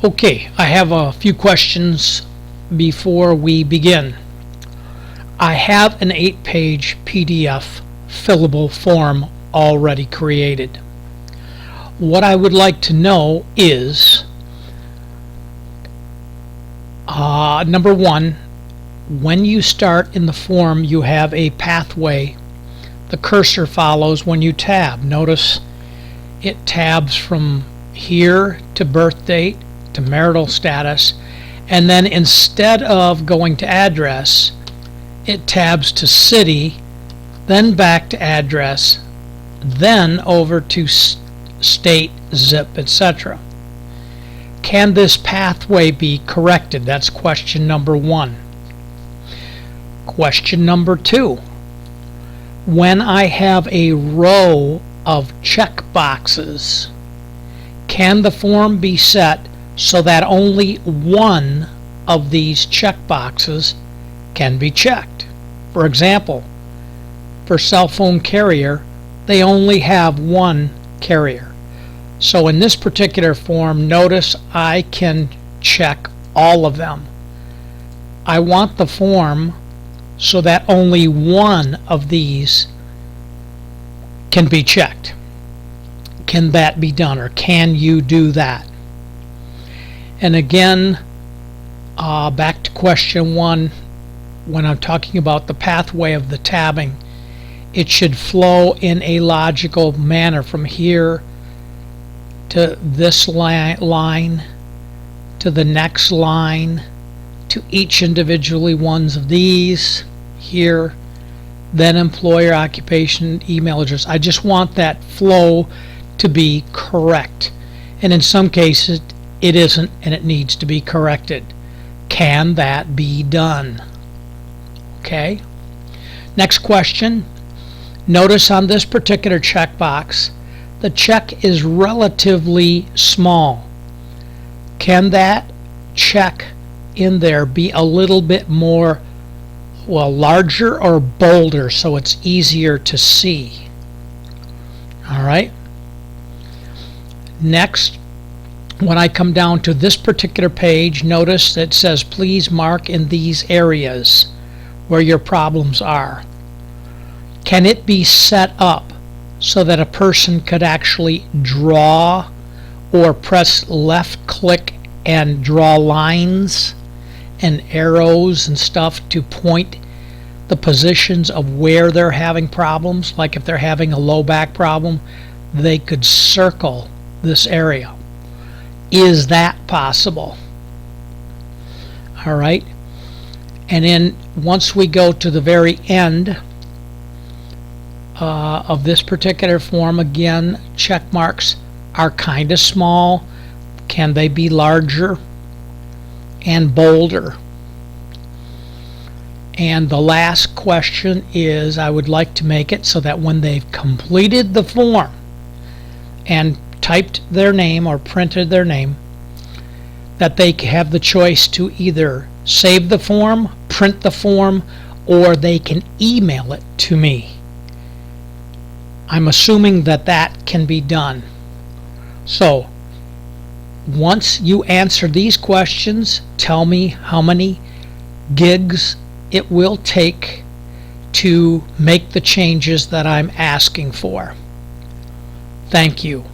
Okay, I have a few questions before we begin. I have an 8-page PDF fillable form already created. What I would like to know is, number one, when you start in the form you have a pathway. The cursor follows when you tab. Notice it tabs from here to birth date to marital status, and then instead of going to address, it tabs to city, then back to address, then over to state, zip, etc. Can this pathway be corrected? That's question number one. Question number two. When I have a row of check boxes, can the form be set so that only one of these check boxes can be checked? For example, for cell phone carrier, they only have one carrier. So in this particular form, notice I can check all of them. I want the form so that only one of these can be checked. Can that be done, or can you do that? And again, back to question one, when I'm talking about the pathway of the tabbing, it should flow in a logical manner from here to this line to the next line to each individually ones of these here, then employer, occupation, email address. I just want that flow to be correct, and in some cases it isn't, and it needs to be corrected. Can that be done? Okay. Next question. Notice on this particular checkbox, the check is relatively small. Can that check in there be a little bit more, larger or bolder so it's easier to see? All right. Next, when I come down to this particular page, notice that it says please mark in these areas where your problems are. Can it be set up so that a person could actually draw or press left click and draw lines and arrows and stuff to point the positions of where they're having problems? Like if they're having a low back problem, they could circle this area. Is that possible? All right. And then once we go to the very end of this particular form, again, check marks are kind of small. Can they be larger and bolder? And the last question is, I would like to make it so that when they've completed the form and typed their name or printed their name, that they have the choice to either save the form, print the form, or they can email it to me. I'm assuming that that can be done. So once you answer these questions, tell me how many gigs it will take to make the changes that I'm asking for. Thank you.